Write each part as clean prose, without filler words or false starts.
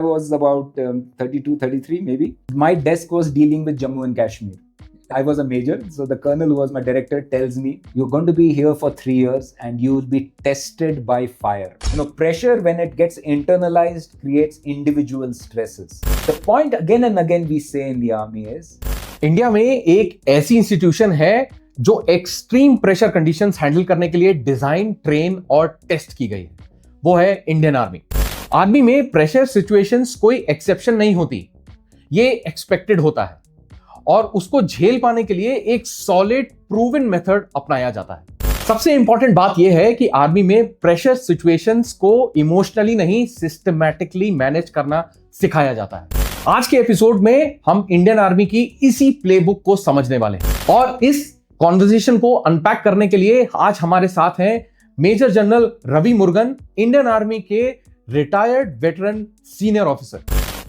I was about 32, 33 maybe. My desk was dealing with Jammu and Kashmir. I was a major, so the colonel who was my director tells me, you're going to be here for 3 years and you will be tested by fire. Pressure when it gets internalized creates individual stresses. The point again and again we say in the army is, India में एक ऐसी institution है जो extreme pressure conditions handle करने के लिए design, train और test की गई है. वो है इंडियन आर्मी. आर्मी में प्रेशर सिचुएशंस कोई एक्सेप्शन नहीं होती, ये एक्सपेक्टेड होता है और उसको झेल पाने के लिए एक सॉलिड प्रूवन मेथड अपनाया जाता है. सबसे इंपॉर्टेंट बात यह है कि आर्मी में प्रेशर सिचुएशंस को इमोशनली नहीं, सिस्टमैटिकली मैनेज करना सिखाया जाता है. आज के एपिसोड में हम इंडियन आर्मी की इसी प्लेबुक को समझने वाले हैं और इस कॉन्वर्सेशन को अनपैक करने के लिए आज हमारे साथ हैं major general Ravi Murugan, Indian army के रिटायर्ड वेटरन सीनियर ऑफिसर.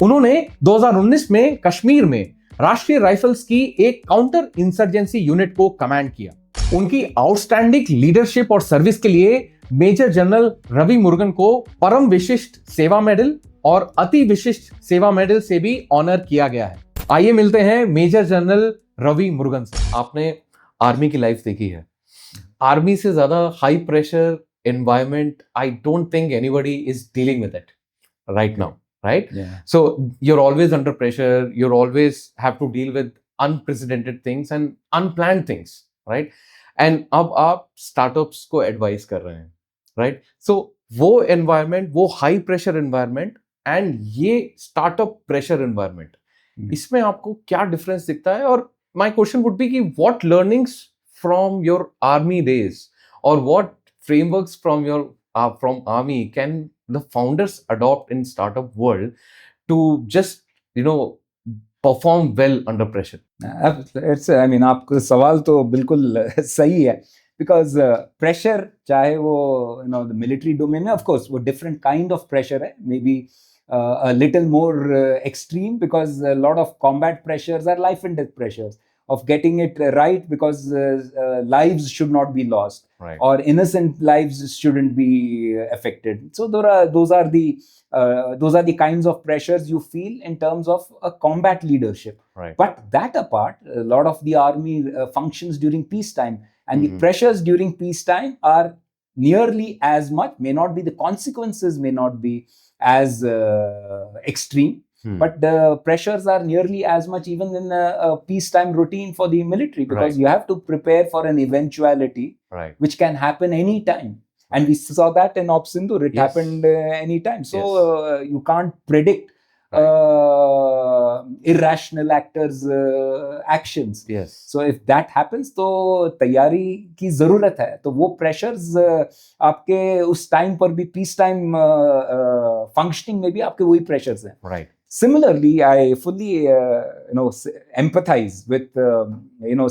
उन्होंने 2019 में कश्मीर में राष्ट्रीय राइफल्स की एक काउंटर इंसर्जेंसी यूनिट को कमांड किया. उनकी आउटस्टैंडिंग लीडरशिप और सर्विस के लिए मेजर जनरल रवि मुरुगन को परम विशिष्ट सेवा मेडल और अति विशिष्ट सेवा मेडल से भी ऑनर किया गया है. आइए मिलते हैं मेजर जनरल रवि मुरुगन से. आपने आर्मी की लाइफ देखी है. आर्मी से ज्यादा high pressure environment, I don't think anybody is dealing with it right now, right? Yeah. So you're always under pressure, you're always have to deal with unprecedented things and unplanned things, right? And अब आप startups को advise कर रहे हैं, right? So वो environment, वो high pressure environment and ये startup pressure environment, इसमें आपको क्या difference दिखता है? और my question would be कि what learnings from your army days or what frameworks from your from army can the founders adopt in startup world to just perform well under pressure? It's I mean आपका सवाल तो बिल्कुल सही है, because pressure चाहे वो the military domain में, of course वो different kind of pressure है, maybe a little more extreme, because a lot of combat pressures are life and death pressures of getting it right, because lives should not be lost, right, or innocent lives shouldn't be affected. So those are the kinds of pressures you feel in terms of a combat leadership. right. But that apart, a lot of the army functions during peacetime, and the pressures during peacetime are nearly as much, may not be, the consequences may not be as extreme, but the pressures are nearly as much even in a peacetime routine for the military, because right, you have to prepare for an eventuality, right, which can happen anytime. And we saw that in Op Sindoor, it yes, happened anytime. So you can't predict irrational actors' actions. yes. So if that happens, तो तैयारी की जरूरत है. तो वो pressures आपके उस time पर भी peace time functioning में भी आपके वही pressures हैं. Right. Similarly, I fully empathize with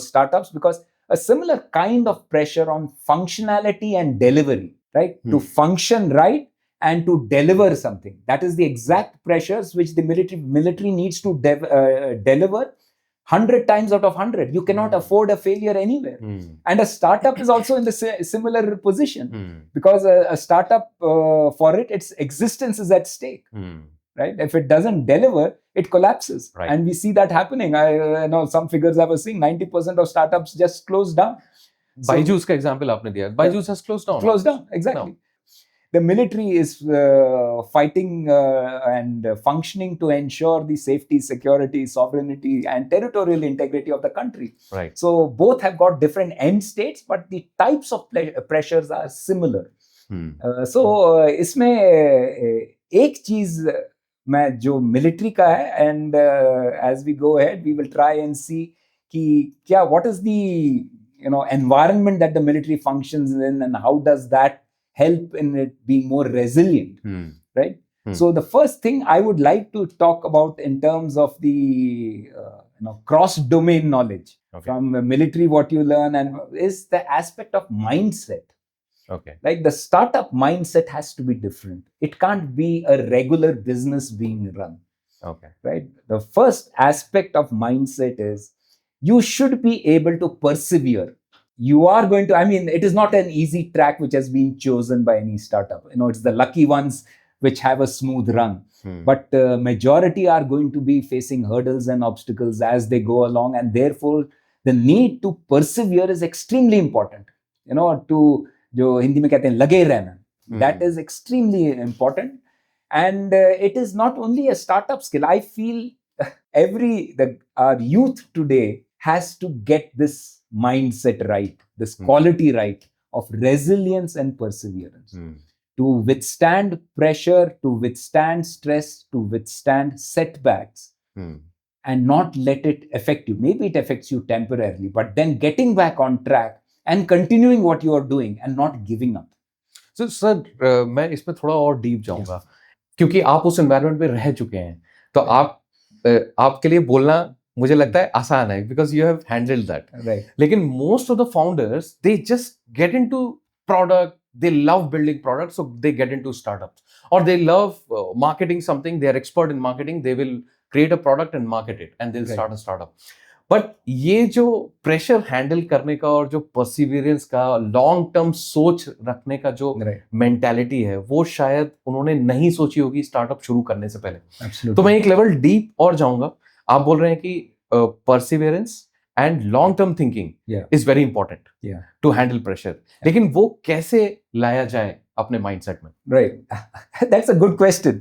startups, because a similar kind of pressure on functionality and delivery, right? To function right and to deliver something. That is the exact pressures which the military needs to deliver 100 times out of 100. You cannot afford a failure anywhere. And a startup is also in the similar position, because a startup, for its existence is at stake. Right? If it doesn't deliver, it collapses. Right. And we see that happening. I know some figures I was seeing, 90% of startups just close down. Byju's का example आपने दिया. Byju's has closed down. Closed down, exactly. No. The military is fighting and functioning to ensure the safety, security, sovereignty, and territorial integrity of the country. Right. So both have got different end states, but the types of pressures are similar. So इसमें एक चीज मैं जो military का है, and as we go ahead we will try and see कि क्या, what is the environment that the military functions in, and how does that help in it being more resilient, right? So the first thing I would like to talk about in terms of the cross domain knowledge, from military, what you learn, and is the aspect of mindset. Okay. Like the startup mindset has to be different. It can't be a regular business being run. Okay. Right? The first aspect of mindset is you should be able to persevere. You are going to, it is not an easy track which has been chosen by any startup. It's the lucky ones which have a smooth run. But majority are going to be facing hurdles and obstacles as they go along, and therefore the need to persevere is extremely important. To जो हिंदी में कहते हैं लगे रहना, that is extremely important. And it is not only a startup skill. I feel our youth today has to get this mindset right, this quality right of resilience and perseverance. To withstand pressure, to withstand stress, to withstand setbacks, and not let it affect you. Maybe it affects you temporarily, but then getting back on track and continuing what you are doing and not giving up. So, sir, मैं इसमें थोड़ा और deep जाऊंगा, क्योंकि आप उस environment में रह चुके हैं, तो आपके लिए बोलना मुझे लगता है आसान है, because you have handled that. लेकिन most of the founders they just get into product, they love building products, so they get into startups, or they love marketing something, they are expert in marketing, they will create a product and market it, and they'll start a startup. But ये जो pressure handle करने का और जो Perseverance का, long term सोच रखने का जो मेंटालिटी है, वो शायद उन्होंने नहीं सोची होगी स्टार्टअप शुरू करने से पहले. तो मैं एक लेवल डीप और जाऊंगा. आप बोल रहे हैं कि Perseverance and long-term thinking is very important to handle pressure. लेकिन वो कैसे लाया जाए अपने mindset में? Right. That's a good question.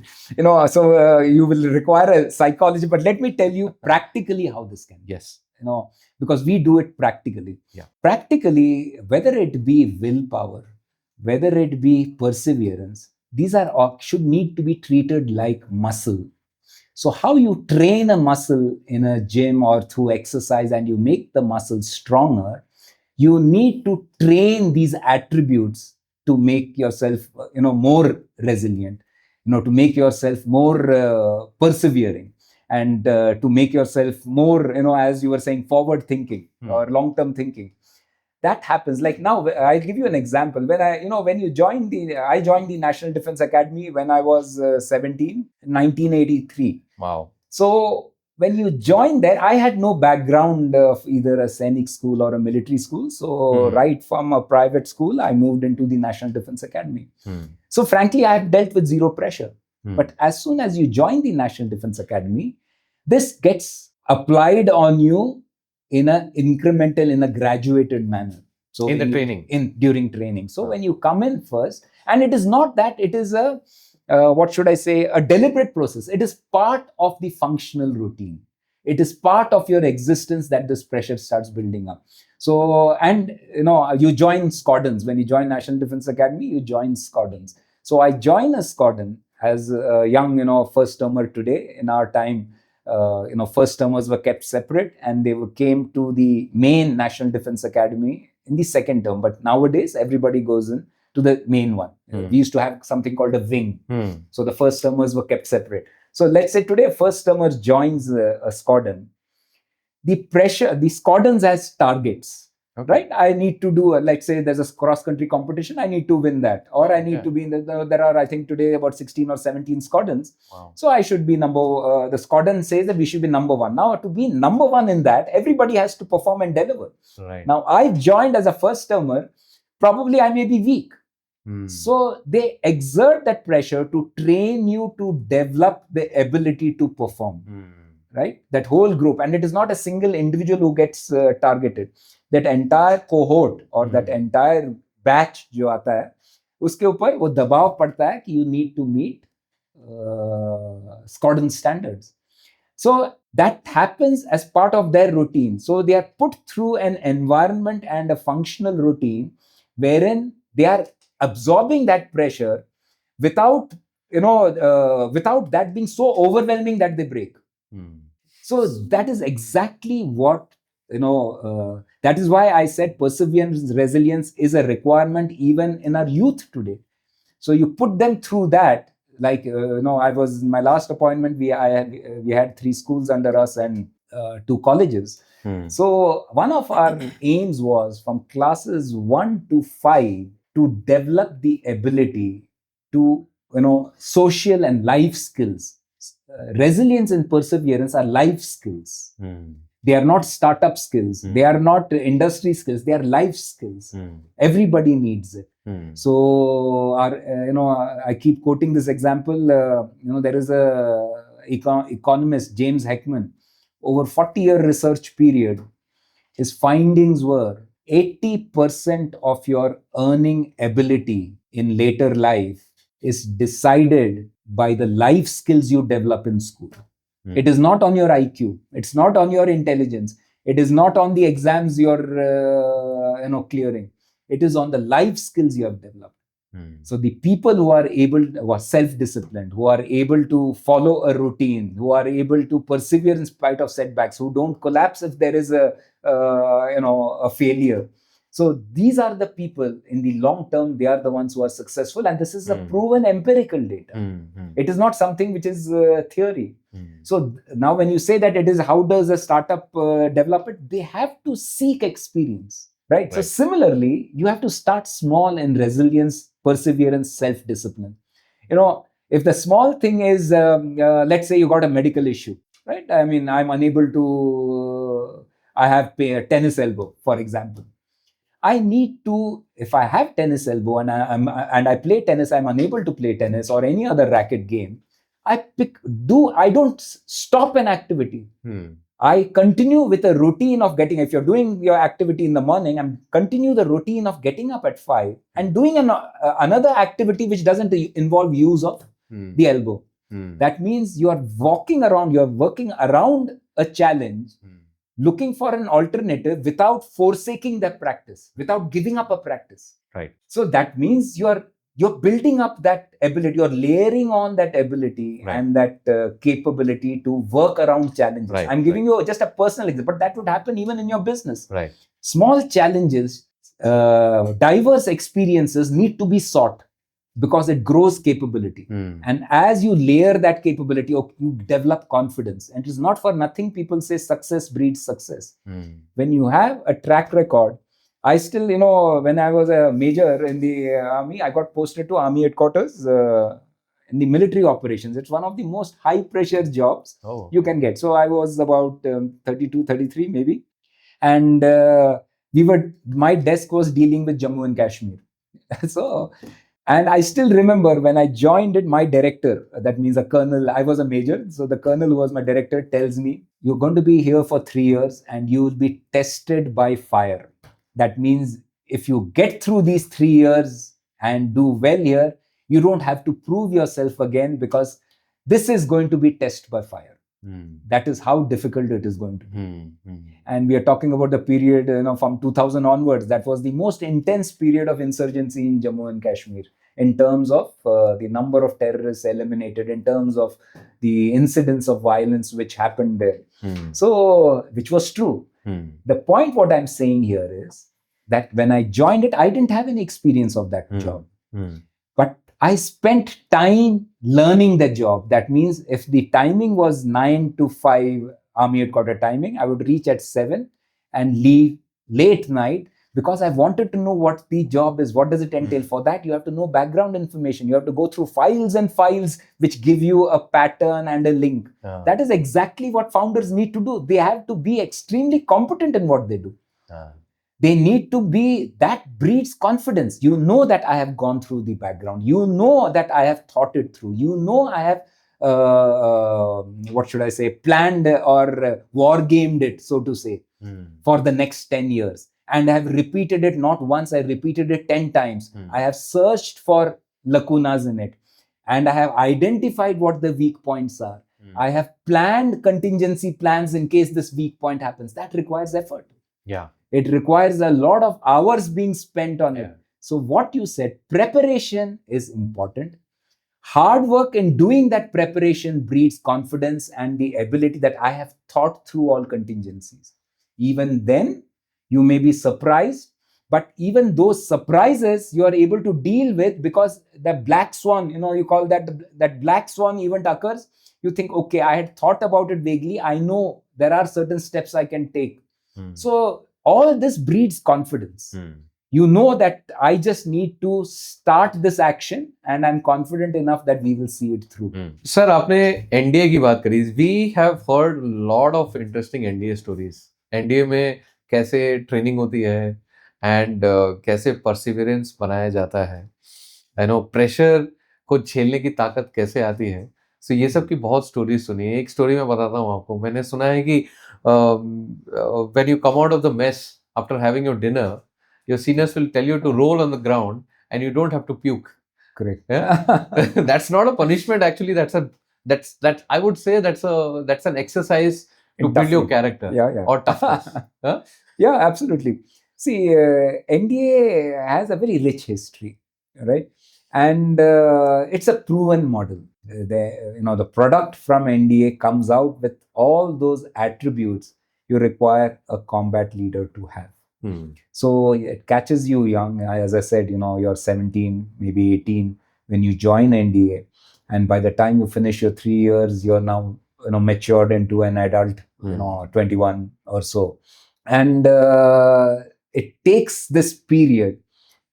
So you will require a psychology, but let me tell you practically how this can be. Yes. Because we do it practically. Practically, whether it be willpower, whether it be perseverance, these should need to be treated like muscle. So how you train a muscle in a gym or through exercise and you make the muscle stronger, you need to train these attributes to make yourself, more resilient, to make yourself more persevering, and to make yourself more, as you were saying, forward thinking or long-term thinking. That happens. Like now, I'll give you an example. When I joined the National Defense Academy when I was 17, 1983. Wow. So when you join there, I had no background of either a Sainik school or a military school. So right from a private school, I moved into the National Defense Academy. So frankly, I have dealt with zero pressure. But as soon as you join the National Defense Academy, this gets applied on you in a incremental, in a graduated manner. So during training. So when you come in first, and it is not that it is a a deliberate process. It is part of the functional routine. It is part of your existence that this pressure starts building up. So, and you join squadrons. When you join National Defense Academy, you join squadrons. So I join a squadron as a young, first termer today. In our time, first termers were kept separate and they came to the main National Defense Academy in the second term. But nowadays, everybody goes in to the main one. We used to have something called a wing. So the first termers were kept separate. So let's say today, first termer joins a squadron. The squadrons has targets. Right? I need to do, let's say there's a cross-country competition, I need to win that. Or I need to be in there are, I think today about 16 or 17 squadrons. Wow. So I should be the squadron says that we should be number one. Now to be number one in that, everybody has to perform and deliver. Right. Now I joined as a first termer, probably I may be weak. So they exert that pressure to train you to develop the ability to perform. Right? That whole group. And it is not a single individual who gets targeted. That entire cohort or that entire batch जो आता है, उसके ऊपर वो दबाव पड़ता है कि you need to meet squadron standards. So that happens as part of their routine. So they are put through an environment and a functional routine wherein they are absorbing that pressure without that being so overwhelming that they break. So that is exactly what, that is why I said perseverance, resilience is a requirement even in our youth today. So you put them through that. Like, I was in my last appointment, we had 3 schools under us and 2 colleges. So one of our aims was from classes 1 to 5 to develop the ability to, social and life skills. Resilience and perseverance are life skills. They are not startup skills. They are not industry skills. They are life skills. Everybody needs it. So I keep quoting this example. There is a economist, James Heckman, over 40-year research period. His findings were 80% of your earning ability in later life is decided by the life skills you develop in school. It is not on your IQ. It's not on your intelligence. It is not on the exams you're clearing. It is on the life skills you have developed. So the people who are self-disciplined, who are able to follow a routine, who are able to persevere in spite of setbacks, who don't collapse if there is a failure. So these are the people in the long term, they are the ones who are successful. And this is a proven empirical data. It is not something which is theory. So now when you say that it is how does a startup develop it, they have to seek experience, right? So similarly, you have to start small in resilience, perseverance, self-discipline. If the small thing is, let's say you got a medical issue, right? I mean, I'm unable to, I have a tennis elbow, for example. I need to, if I have tennis elbow and I play tennis, I'm unable to play tennis or any other racket game, I don't stop an activity. I continue with a routine of getting, if you're doing your activity in the morning, I'm continue the routine of getting up at 5 and doing another activity which doesn't involve use of the elbow. That means you are walking around, you're working around a challenge, looking for an alternative without forsaking that practice, without giving up a practice. Right. So that means you're building up that ability, you're layering on that ability and that capability to work around challenges. I'm giving you just a personal example, but that would happen even in your business. Right. Small challenges, diverse experiences need to be sought because it grows capability. And as you layer that capability, you develop confidence. And it is not for nothing people say success breeds success. When you have a track record, I still, when I was a major in the army, I got posted to army headquarters in the military operations. It's one of the most high pressure jobs you can get. So I was about 32, 33 maybe. And my desk was dealing with Jammu and Kashmir. And I still remember when I joined it, my director, that means a colonel, I was a major. So the colonel who was my director tells me, you're going to be here for 3 years and you will be tested by fire. That means if you get through these 3 years and do well here, you don't have to prove yourself again because this is going to be tested by fire. That is how difficult it is going to be. And we are talking about the period from 2000 onwards. That was the most intense period of insurgency in Jammu and Kashmir in terms of the number of terrorists eliminated, in terms of the incidents of violence which happened there. So, which was true. The point what I'm saying here is that when I joined it, I didn't have any experience of that job. But I spent time learning the job. That means if the timing was 9 to 5 army headquarter timing, I would reach at 7 and leave late night because I wanted to know what the job is. What does it entail? For that, you have to know background information. You have to go through files and files which give you a pattern and a link. That is exactly what founders need to do. They have to be extremely competent in what they do. They need to be, that breeds confidence. You know that I have gone through the background. You know that I have thought it through. You know I have, planned or war gamed it, so to say, for the next 10 years. And I have repeated it not once, I repeated it 10 times. I have searched for lacunas in it. And I have identified what the weak points are. I have planned contingency plans in case this weak point happens. That requires effort. Yeah. It requires a lot of hours being spent on it. So what you said, preparation is important. Hard work in doing that preparation breeds confidence and the ability that I have thought through all contingencies. Even then, you may be surprised, but even those surprises you are able to deal with because the black swan, you call that black swan event occurs. You think, okay, I had thought about it vaguely. I know there are certain steps I can take. So all this breeds confidence. You know that I just need to start this action and I'm confident enough that we will see it through. Sir, आपने NDA की बात करी. We have heard lot of interesting NDA stories. NDA में कैसे training होती है, and कैसे perseverance बनाया जाता है, आई नो प्रेशर को झेलने की ताकत कैसे आती है. सो ये सब की बहुत स्टोरी सुनी है. एक स्टोरी मैं बताता हूँ आपको. मैंने सुना है कि when you come out of the mess after having your dinner, your seniors will tell you to roll on the ground and you don't have to puke. Correct. Yeah? That's not a punishment actually. That's I would say that's an exercise to build your character. Yeah. Or toughness. Huh? Yeah, absolutely. See, NDA has a very rich history, right? And it's a proven model. The product from NDA comes out with all those attributes you require a combat leader to have. So it catches you young. As I said, you're 17, maybe 18 when you join NDA, and by the time you finish your 3 years, you're now matured into an adult, 21 or so. And it takes this period,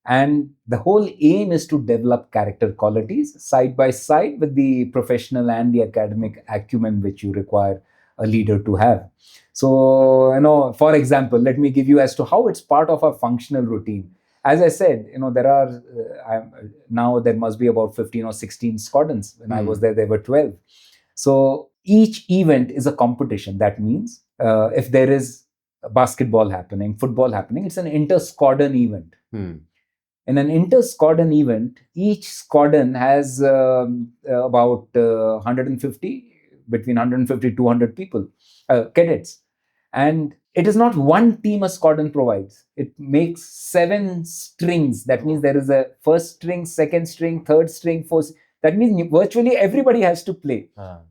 and the whole aim is to develop character qualities side by side with the professional and the academic acumen which you require a leader to have. So, for example, let me give you as to how it's part of a functional routine. As I said, there are now there must be about 15 or 16 squadrons. When I was there were 12. So each event is a competition. That means if there is basketball happening, football happening, it's an inter-squadron event. In an inter-squadron event, each squadron has about 150, between 150 to 200 people, cadets. And it is not one team a squadron provides. It makes 7 strings. That means there is a first string, second string, third string, fourth. That means virtually everybody has to play.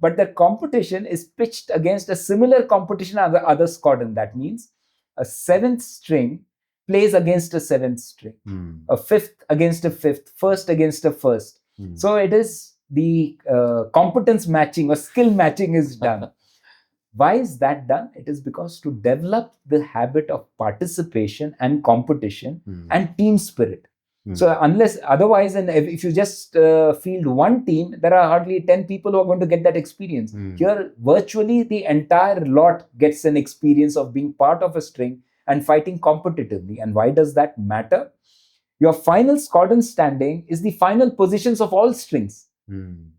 But the competition is pitched against a similar competition of the other squadron. That means a 7th string plays against a 7th string, a 5th against a 5th, first against a first. So it is the competence matching or skill matching is done. Why is that done? It is because to develop the habit of participation and competition and team spirit. So otherwise, and if you just field one team, there are hardly 10 people who are going to get that experience. Here, virtually the entire lot gets an experience of being part of a string and fighting competitively. And why does that matter? Your final squadron standing is the final positions of all strings.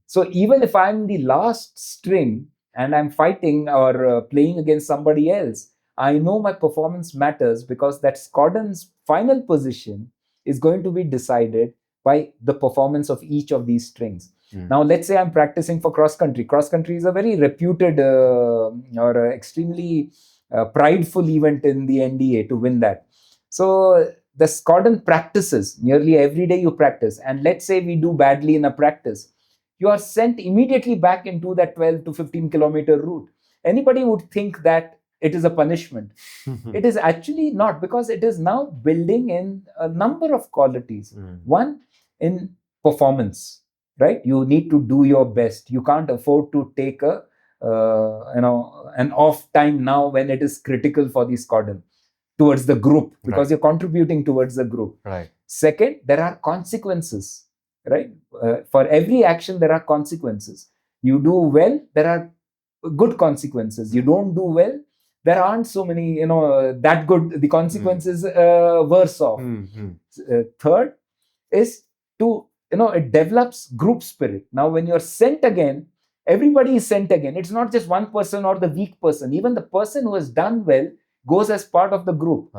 So even if I'm the last string and I'm fighting or playing against somebody else, I know my performance matters because that squadron's final position is going to be decided by the performance of each of these strings. Now, let's say I'm practicing for cross-country. Cross-country is a very reputed or extremely prideful event in the NDA to win that. So the squadron practices. Nearly every day you practice. And let's say we do badly in a practice. You are sent immediately back into that 12 to 15 kilometer route. Anybody would think that it is a punishment. It is actually not, because it is now building in a number of qualities. One, in performance, right? You need to do your best. You can't afford to take an off time now when it is critical for the squadron towards the group, because you're contributing towards the group. Right. Second, there are consequences. Right? For every action, there are consequences. You do well, there are good consequences. You don't do well, there aren't so many, that good. The consequences worse off. Third is to, it develops group spirit. Now, when you're sent again, everybody is sent again. It's not just one person or the weak person. Even the person who has done well goes as part of the group.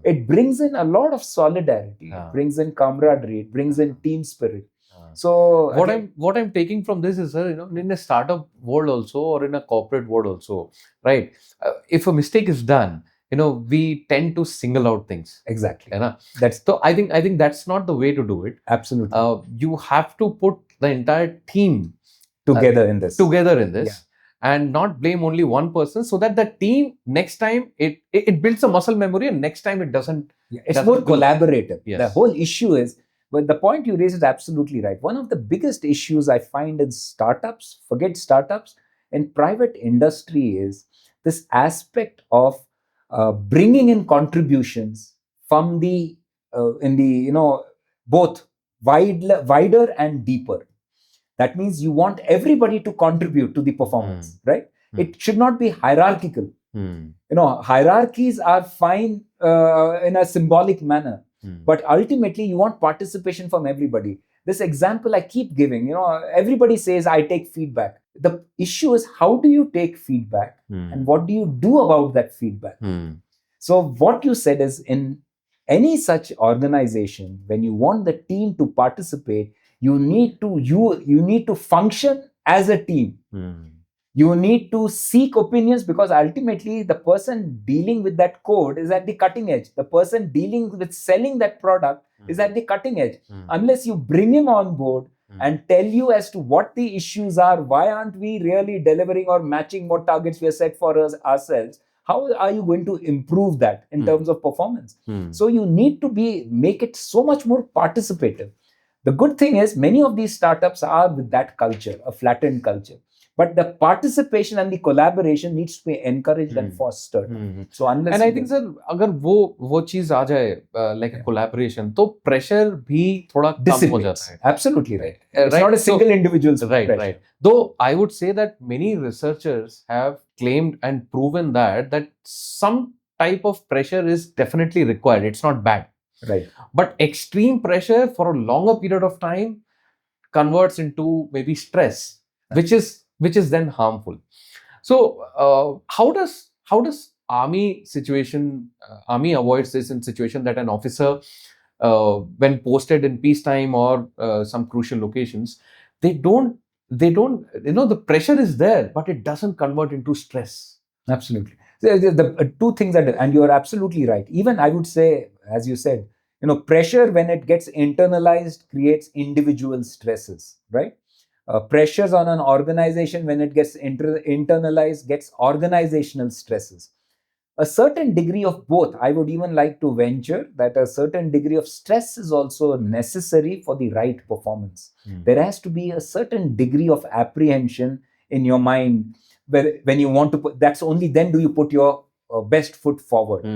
It brings in a lot of solidarity. It brings in camaraderie. It brings in team spirit. So what I'm taking from this is, in a startup world also, or in a corporate world also, right? If a mistake is done, we tend to single out things. Exactly. So I think that's not the way to do it. Absolutely. You have to put the entire team together in this. Yeah. And not blame only one person, so that the team next time it builds a muscle memory, and next time it doesn't. It's more collaborative. Yes. The whole issue is, but the point you raise is absolutely right. One of the biggest issues I find in startups, forget startups, in private industry is this aspect of bringing in contributions from the both wider and deeper. That means you want everybody to contribute to the performance, right? It should not be hierarchical. Hierarchies are fine in a symbolic manner, but ultimately you want participation from everybody. This example I keep giving, everybody says I take feedback. The issue is, how do you take feedback and what do you do about that feedback? So what you said is, in any such organization, when you want the team to participate, you need to function as a team. You need to seek opinions, because ultimately the person dealing with that code is at the cutting edge. The person dealing with selling that product is at the cutting edge. Unless you bring him on board and tell you as to what the issues are, why aren't we really delivering or matching what targets we have set for ourselves, how are you going to improve that in terms of performance? So you need to make it so much more participative. The good thing is, many of these startups are with that culture, a flattened culture. But the participation and the collaboration needs to be encouraged and fostered. So unless, and I think sir, अगर वो चीज आ जाए like a collaboration, तो pressure भी थोड़ा कम हो जाता है. Absolutely right. It's not a single individual's pressure. Right. Though I would say that many researchers have claimed and proven that some type of pressure is definitely required. It's not bad. Right. But extreme pressure for a longer period of time converts into maybe stress, which is then harmful. So how does army avoids this in situation that an officer, when posted in peacetime or some crucial locations, they don't the pressure is there, but it doesn't convert into stress. Absolutely. The two things and you are absolutely right. Even I would say, as you said, pressure, when it gets internalized, creates individual stresses, right? Pressures on an organization, when it gets internalized, gets organizational stresses. A certain degree of both. I would even like to venture that a certain degree of stress is also necessary for the right performance. There has to be a certain degree of apprehension in your mind, where when you want to that's only then do you put your best foot forward.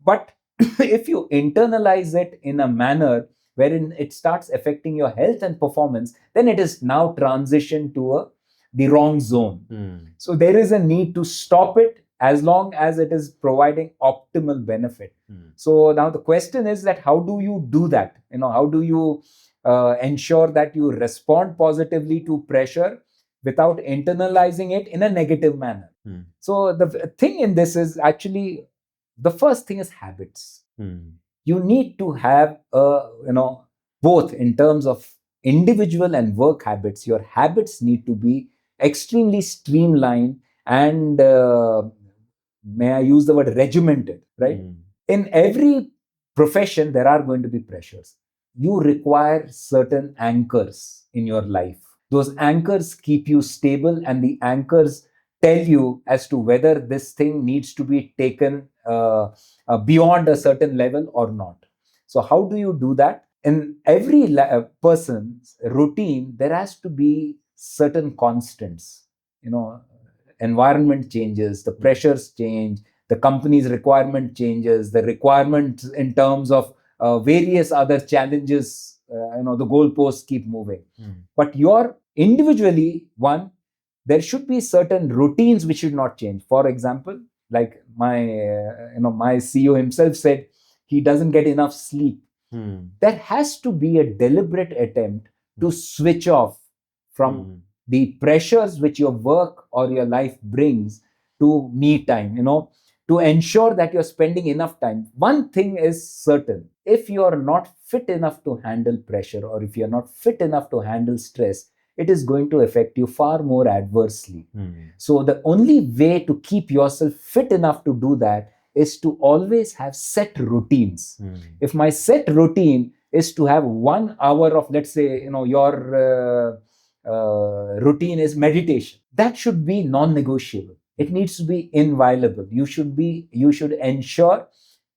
But if you internalize it in a manner wherein it starts affecting your health and performance, then it is now transitioned to the wrong zone. So there is a need to stop it as long as it is providing optimal benefit. So now the question is that how do you do that? How do you ensure that you respond positively to pressure without internalizing it in a negative manner? So the thing in this is actually, the first thing is habits. You need to have both in terms of individual and work habits. Your habits need to be extremely streamlined and may I use the word regimented, right? In every profession, there are going to be pressures. You require certain anchors in your life. Those anchors keep you stable, and the anchors tell you as to whether this thing needs to be taken beyond a certain level or not. So how do you do that? In every person's routine, there has to be certain constants. Environment changes, the pressures change, the company's requirement changes, the requirements in terms of various other challenges, the goalposts keep moving. But you're individually one, there should be certain routines which should not change. For example, like my CEO himself said, he doesn't get enough sleep. There has to be a deliberate attempt to switch off from the pressures which your work or your life brings to me time, to ensure that you're spending enough time. One thing is certain: if you're not fit enough to handle pressure, or if you're not fit enough to handle stress, it is going to affect you far more adversely. So the only way to keep yourself fit enough to do that is to always have set routines. If my set routine is to have 1 hour of, let's say, your routine is meditation, that should be non-negotiable. It needs to be inviolable. You should ensure,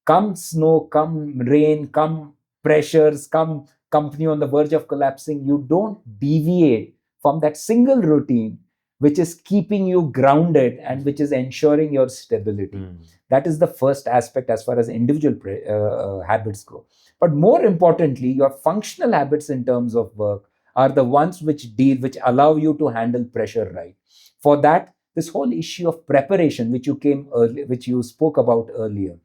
come snow, come rain, come pressures, come company on the verge of collapsing, you don't deviate from that single routine which is keeping you grounded and which is ensuring your stability. That is the first aspect as far as individual habits go. But more importantly, your functional habits in terms of work are the ones which allow you to handle pressure right. For that, this whole issue of preparation, which you spoke about earlier.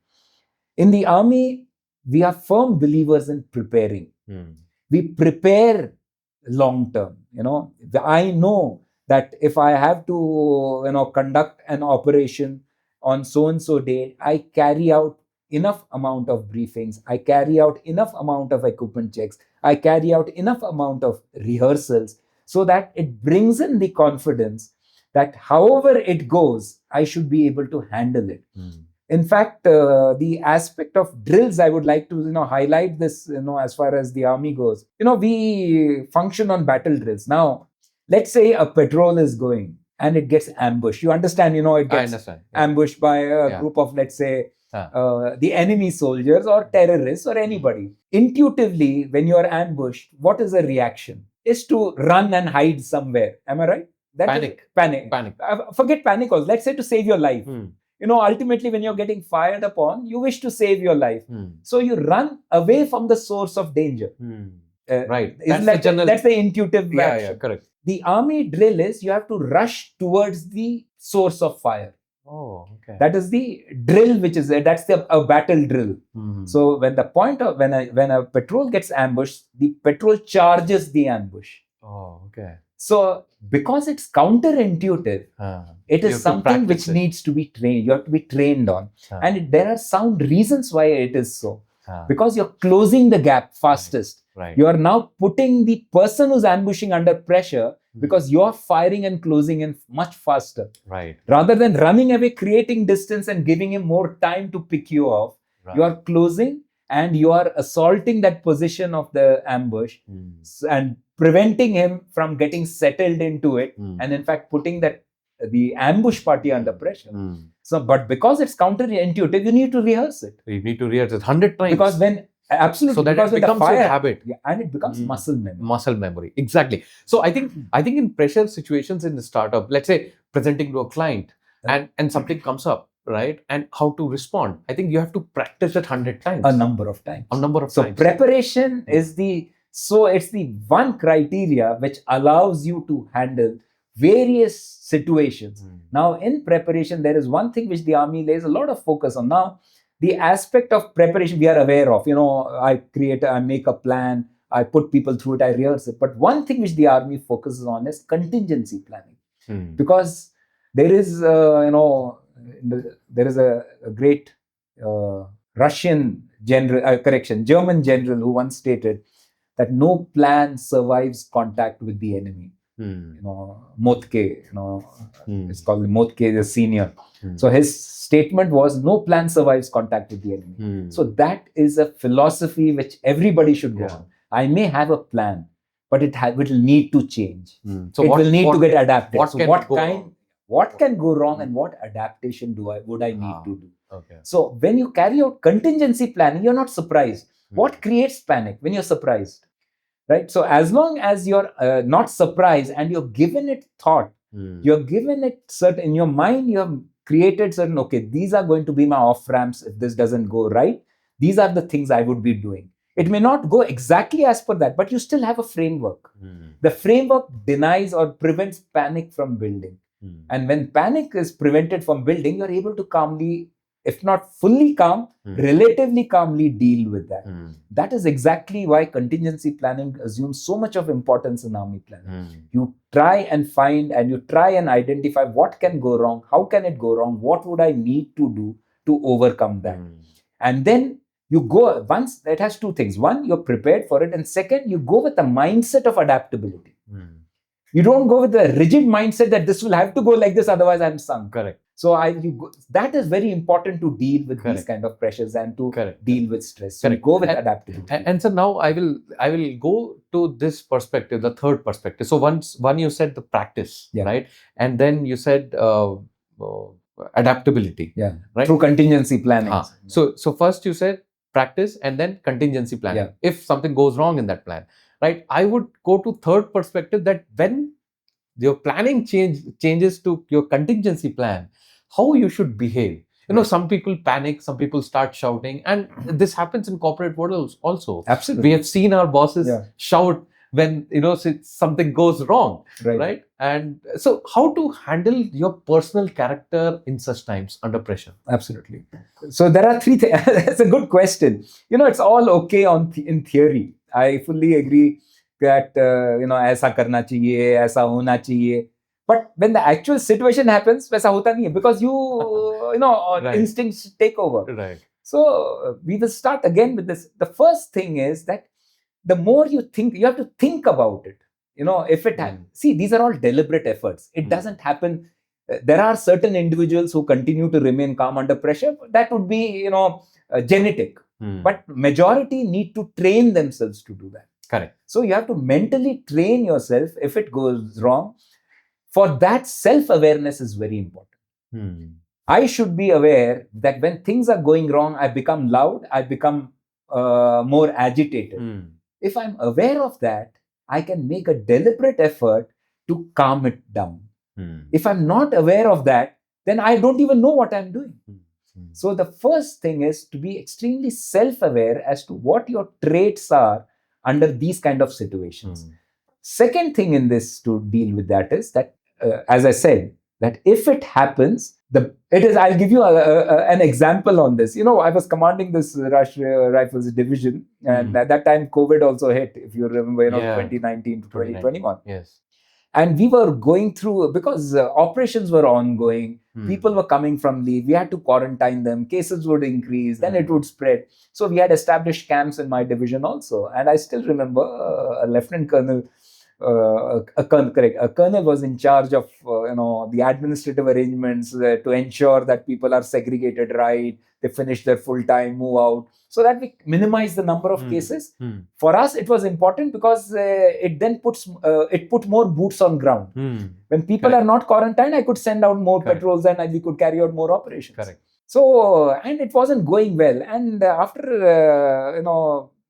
In the army, we are firm believers in preparing. We prepare long term. I know that if I have to, conduct an operation on so and so day, I carry out enough amount of briefings, I carry out enough amount of equipment checks, I carry out enough amount of rehearsals, so that it brings in the confidence that however it goes, I should be able to handle it. In fact, the aspect of drills, I would like to highlight this, as far as the army goes. We function on battle drills. Now, let's say a patrol is going and it gets ambushed. You understand, it gets ambushed by a group of, let's say, the enemy soldiers or terrorists or anybody. Intuitively, when you are ambushed, what is the reaction? Is to run and hide somewhere. Am I right? Panic. Forget panic also. Let's say to save your life. Ultimately, when you're getting fired upon, you wish to save your life. So you run away from the source of danger. Right. That's the intuitive action. Yeah, correct. The army drill is you have to rush towards the source of fire. Oh, okay. That is the drill, that's a battle drill. So when the point of when a patrol gets ambushed, the patrol charges the ambush. Oh, okay. So because it's counterintuitive, it is something which needs to be trained. You have to be trained on, and there are sound reasons why it is so. Because you're closing the gap fastest. Right. You are now putting the person who's ambushing under pressure because you're firing and closing in much faster. Right. Rather than running away, creating distance and giving him more time to pick you off, you are closing and you are assaulting that position of the ambush and preventing him from getting settled into it, and in fact putting the ambush party under pressure. So, but because it's counterintuitive, you need to rehearse it. You need to rehearse it 100 times. Because absolutely, so that it becomes your habit, and it becomes muscle memory. Muscle memory, exactly. So I think in pressure situations in the startup, let's say presenting to a client, and something comes up, right? And how to respond. I think you have to practice it 100 times. A number of times. So preparation is it's the one criteria which allows you to handle various situations. Now, in preparation, there is one thing which the army lays a lot of focus on. Now, the aspect of preparation we are aware of. I make a plan, I put people through it, I rehearse it. But one thing which the army focuses on is contingency planning. Because there is, there is a great German general who once stated that no plan survives contact with the enemy. Motke, it's called Motke, the senior. So his statement was, no plan survives contact with the enemy. So that is a philosophy which everybody should go on. I may have a plan, but it will need to change. So it will need to get adapted. What can go wrong and what adaptation would I need to do? Okay. So when you carry out contingency planning, you're not surprised. What creates panic? When you're surprised. Right? So as long as you're not surprised and you're given it thought, you're given it certain, in your mind, you have created certain, okay, these are going to be my off ramps if this doesn't go right. These are the things I would be doing. It may not go exactly as per that, but you still have a framework. The framework denies or prevents panic from building. And when panic is prevented from building, you're able to calmly, if not fully calm, relatively calmly deal with that. That is exactly why contingency planning assumes so much of importance in army planning. You try and find and you try and identify what can go wrong, how can it go wrong, what would I need to do to overcome that. And then you go, once it has two things. One, you're prepared for it. And second, you go with a mindset of adaptability. You don't go with the rigid mindset that this will have to go like this, otherwise I'm sunk. Correct. So that is very important to deal with these kind of pressures and to deal with stress. So you go with adaptability. And so now I will go to this perspective, the third perspective. So one you said the practice, right? And then you said adaptability, right? Through contingency planning. So first you said practice and then contingency planning. If something goes wrong in that plan, right? I would go to third perspective, that when your planning changes to your contingency plan, how you should behave. Some people panic, some people start shouting, and this happens in corporate world also. Absolutely. We have seen our bosses shout when something goes wrong, right? And so how to handle your personal character in such times under pressure? Absolutely. So there are three things. That's a good question. It's all okay in theory. I fully agree that ऐसा करना चाहिए, ऐसा होना चाहिए. But when the actual situation happens, वैसा होता नहीं है, because Right. instincts take over. Right. So we will start again with this. The first thing is that the more you think, you have to think about it. If it see, these are all deliberate efforts. It doesn't happen. There are certain individuals who continue to remain calm under pressure. That would be, genetic. But majority need to train themselves to do that. Correct. So you have to mentally train yourself if it goes wrong. For that, self-awareness is very important. I should be aware that when things are going wrong, I become loud, I become more agitated. If I'm aware of that, I can make a deliberate effort to calm it down. If I'm not aware of that, then I don't even know what I'm doing. So the first thing is to be extremely self-aware as to what your traits are under these kind of situations. Second thing in this to deal with that is that, as I said, that if it happens, I'll give you an example on this. I was commanding this Rashtriya Rifles division, and at that time COVID also hit, if you remember, 2019 to 2021. Yes. And we were going through, because operations were ongoing, people were coming from leave, we had to quarantine them, cases would increase, then it would spread. So we had established camps in my division also. And I still remember a lieutenant colonel, a colonel was in charge of the administrative arrangements to ensure that people are segregated right, they finish their full time, move out, so that we minimize the number of cases. For us, it was important because it then put more boots on ground. When people are not quarantined, I could send out more patrols and we could carry out more operations. Correct. So, and it wasn't going well. And after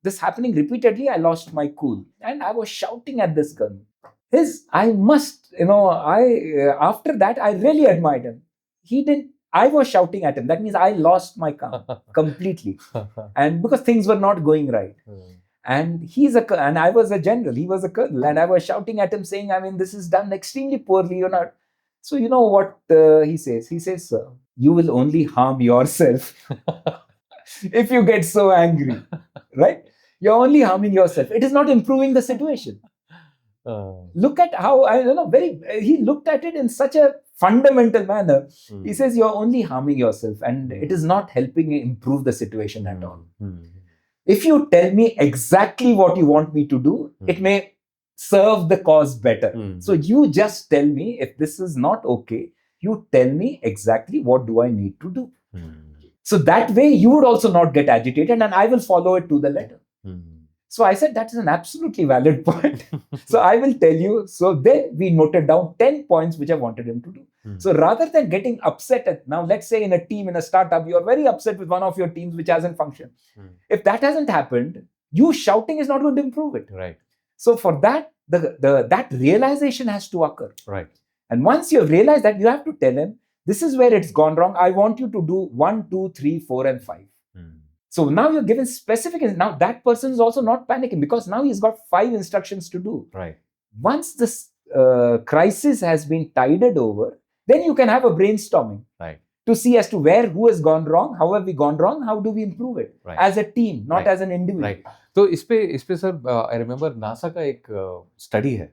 this happening repeatedly, I lost my cool, and I was shouting at this gun. After that, I really admired him. He didn't. I was shouting at him. That means I lost my calm completely, and because things were not going right. And and I was a general. He was a colonel, and I was shouting at him, saying, this is done extremely poorly. You're not. So you know what he says? He says, "Sir, you will only harm yourself if you get so angry, right? You're only harming yourself. It is not improving the situation." Look at how he looked at it in such a fundamental manner. He says, "You're only harming yourself, and it is not helping improve the situation at all. If you tell me exactly what you want me to do, it may serve the cause better. So you just tell me if this is not okay. You tell me exactly what do I need to do." So that way you would also not get agitated, and I will follow it to the letter. So I said, that is an absolutely valid point. So I will tell you. So then we noted down 10 points which I wanted him to do. So rather than getting upset now, let's say in a team, in a startup, you're very upset with one of your teams which hasn't functioned. If that hasn't happened, you shouting is not going to improve it. Right. So for that, that realization has to occur. Right. And once you have realized that, you have to tell him, this is where it's gone wrong. I want you to do 1, 2, 3, 4, and 5. So now you're given specific. Now that person is also not panicking because now he's got 5 instructions to do. Right. Once this crisis has been tided over, then you can have a brainstorming. Right. To see as to who has gone wrong, how have we gone wrong, how do we improve it as a team, not as an individual. Right. So इस पे sir, I remember NASA का एक study है.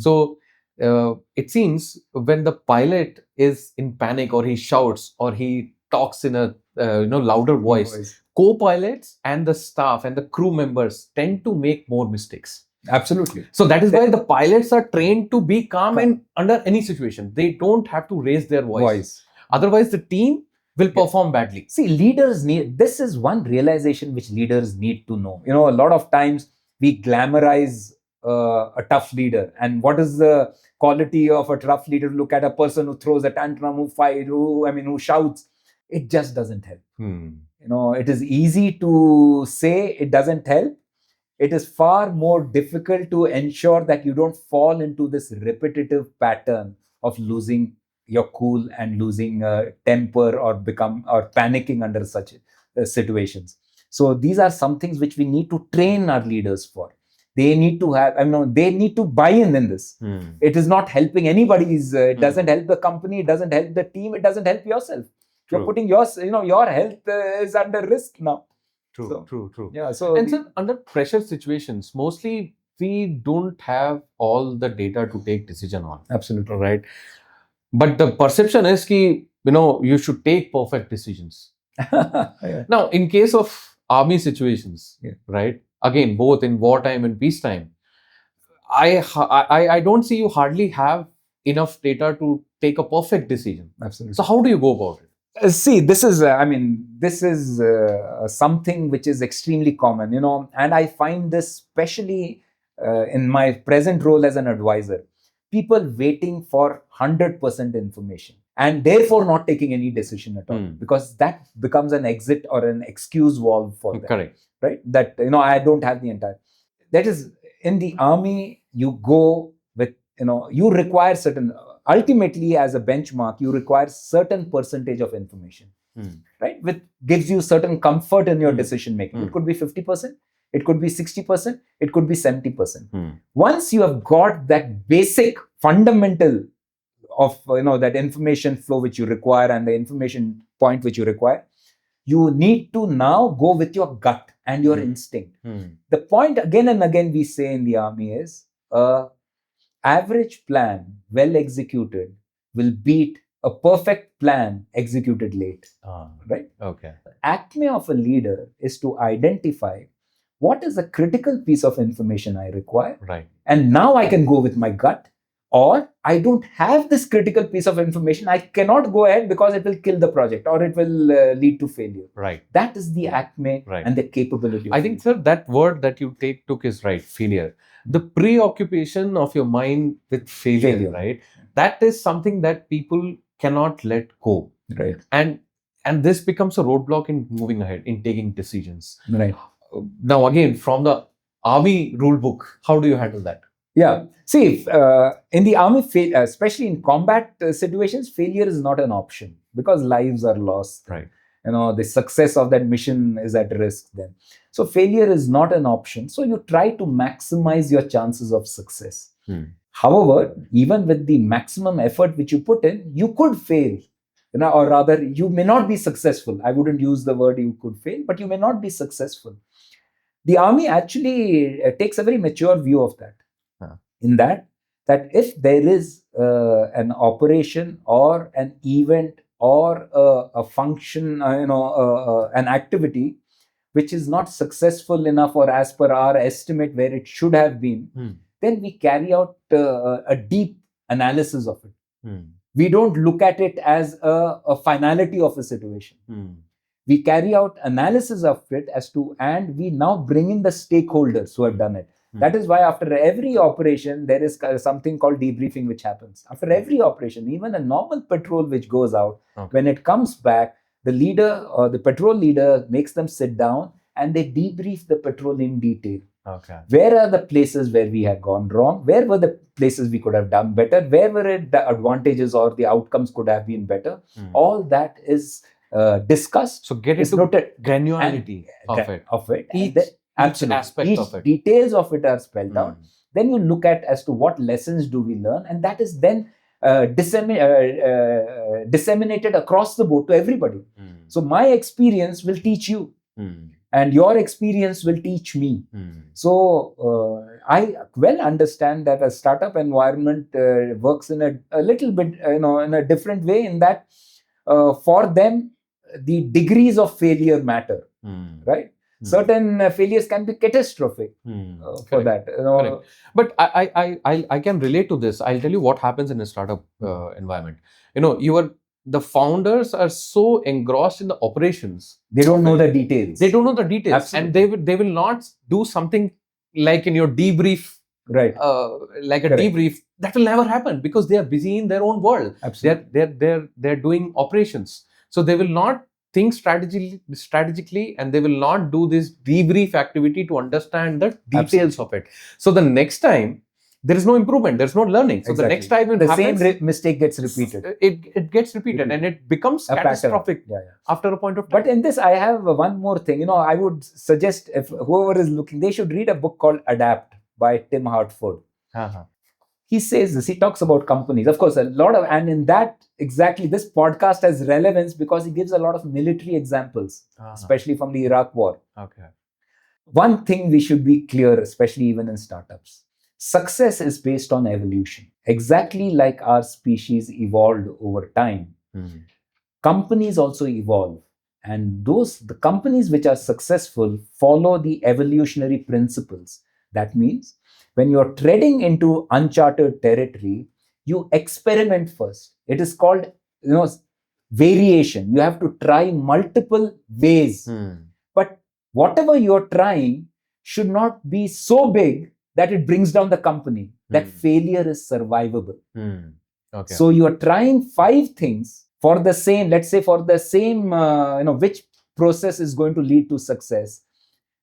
So it seems when the pilot is in panic or he shouts or he talks in a louder voice, co-pilots and the staff and the crew members tend to make more mistakes. Absolutely. So that is why the pilots are trained to be calm and under any situation. They don't have to raise their voice. Otherwise, the team will perform badly. See, leaders this is one realization which leaders need to know. A lot of times we glamorize a tough leader. And what is the quality of a tough leader? Look at a person who throws a tantrum, who fights, who shouts. It just doesn't help. It is easy to say it doesn't help. It is far more difficult to ensure that you don't fall into this repetitive pattern of losing your cool and losing temper or panicking under such situations. So these are some things which we need to train our leaders for. They need to have, they need to buy in this. It is not helping anybody's, it doesn't help the company, it doesn't help the team, it doesn't help yourself. True. You're putting your health is under risk now. True. Yeah. So and so under pressure situations, mostly we don't have all the data to take decision on. Absolutely. Right. But the perception is ki, you should take perfect decisions. Yeah. Now, in case of army situations, yeah. right? Again, both in wartime and peacetime, I don't see you hardly have enough data to take a perfect decision. Absolutely. So how do you go about it? See, this is, something which is extremely common, and I find this especially in my present role as an advisor. People waiting for 100% information and therefore not taking any decision at all, because that becomes an exit or an excuse valve for them. Correct. Right? That, I don't have the entire. That is, in the army, you go with, you require certain, ultimately as a benchmark, you require certain percentage of information, right? Which gives you certain comfort in your decision making. It could be 50%, it could be 60%, it could be 70%. Once you have got that basic fundamental of, that information flow which you require and the information point which you require, you need to now go with your gut and your instinct. The point again and again we say in the army is, average plan well executed will beat a perfect plan executed late. Right? Okay. Acme of a leader is to identify what is a critical piece of information I require. Right. And now I can go with my gut. Or I don't have this critical piece of information. I cannot go ahead because it will kill the project or it will lead to failure. Right. That is the acme and the capability. I think, sir, that word that you took is right. Failure. The preoccupation of your mind with failure, right? That is something that people cannot let go. Right. And this becomes a roadblock in moving ahead, in taking decisions. Right. Now, again, from the army rule book, how do you handle that? Yeah. See, in the army, especially in combat situations, failure is not an option because lives are lost. Right. The success of that mission is at risk then. So failure is not an option. So you try to maximize your chances of success. However, even with the maximum effort which you put in, you could fail. Or rather, you may not be successful. I wouldn't use the word you could fail, but you may not be successful. The army actually takes a very mature view of that. In that if there is an operation or an event or a function, an activity which is not successful enough or as per our estimate where it should have been, then we carry out a deep analysis of it. We don't look at it as a finality of a situation. We carry out analysis of it and we now bring in the stakeholders who have done it. That is why after every operation, there is something called debriefing which happens. After every operation, even a normal patrol which goes out, when it comes back, the leader or the patrol leader makes them sit down and they debrief the patrol in detail. Where are the places where we have gone wrong? Where were the places we could have done better? Where were the advantages or the outcomes could have been better? All that is discussed. So get into granularity of it. Each aspect of it. Details of it are spelled out. Then you look at as to what lessons do we learn, and that is then disseminated across the board to everybody. So my experience will teach you, and your experience will teach me. So I well understand that a startup environment works in a little bit, in a different way. In that, for them, the degrees of failure matter, right? Certain failures can be catastrophic for that. But I can relate to this. I'll tell you what happens in a startup environment. The founders are so engrossed in the operations. They don't know the details. Absolutely. And they will not do something like in your debrief. Right. Like a debrief. That will never happen because they are busy in their own world. Absolutely. They're doing operations. So they will not think strategically, and they will not do this debrief activity to understand the details of it. So the next time, there is no improvement, there's no learning. So the next time same mistake gets repeated. It gets repeated and it becomes catastrophic after a point of time. But in this, I have one more thing. I would suggest if whoever is looking, they should read a book called Adapt. by Tim Hartford. Uh-huh. He says this, he talks about companies, of course, a lot of, and in that, exactly, this podcast has relevance because he gives a lot of military examples, especially from the Iraq war. Okay. One thing we should be clear, especially even in startups, success is based on evolution. Exactly like our species evolved over time, companies also evolve. And the companies which are successful follow the evolutionary principles. That means when you're treading into uncharted territory, you experiment first. It is called, variation. You have to try multiple ways. But whatever you're trying should not be so big that it brings down the company. That failure is survivable. Okay. So you're trying 5 things for the same, let's say for the same, which process is going to lead to success.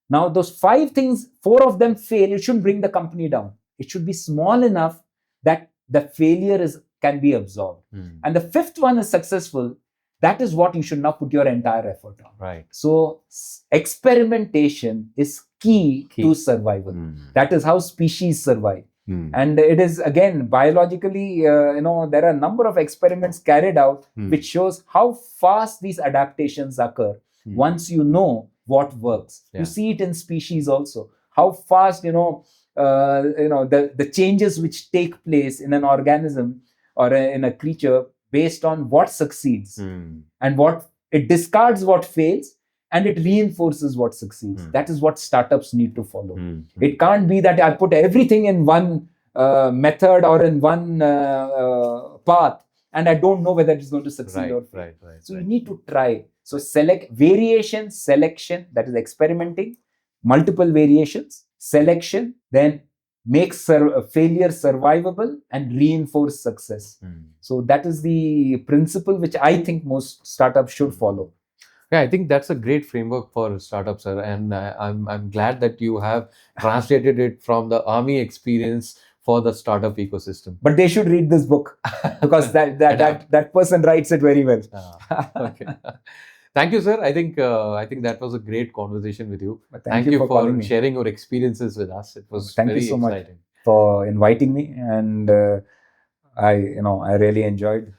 Now, those 5 things, 4 of them fail, it shouldn't bring the company down. It should be small enough that the failure can be absorbed. And the 5th one is successful. That is what you should now put your entire effort on. Right. So experimentation is key to survival. That is how species survive. And it is, again, biologically, there are a number of experiments carried out which shows how fast these adaptations occur once you know what works. You see it in species also. How fast, the changes which take place in an organism or in a creature based on what succeeds and what it discards what fails and it reinforces what succeeds. That is what startups need to follow. It can't be that I put everything in one method or in one path and I don't know whether it's going to succeed or fail. So you need to try. So select variation, selection, that is experimenting, multiple variations, selection, then make failure survivable and reinforce success. So that is the principle which I think most startups should follow. Yeah, I think that's a great framework for startups, sir. And I'm glad that you have translated it from the army experience for the startup ecosystem. But they should read this book because that person writes it very well. Okay. Thank you, sir. I think that was a great conversation with you. Thank you for sharing your experiences with us. It was Thank very you so exciting. Much for inviting me, and I really enjoyed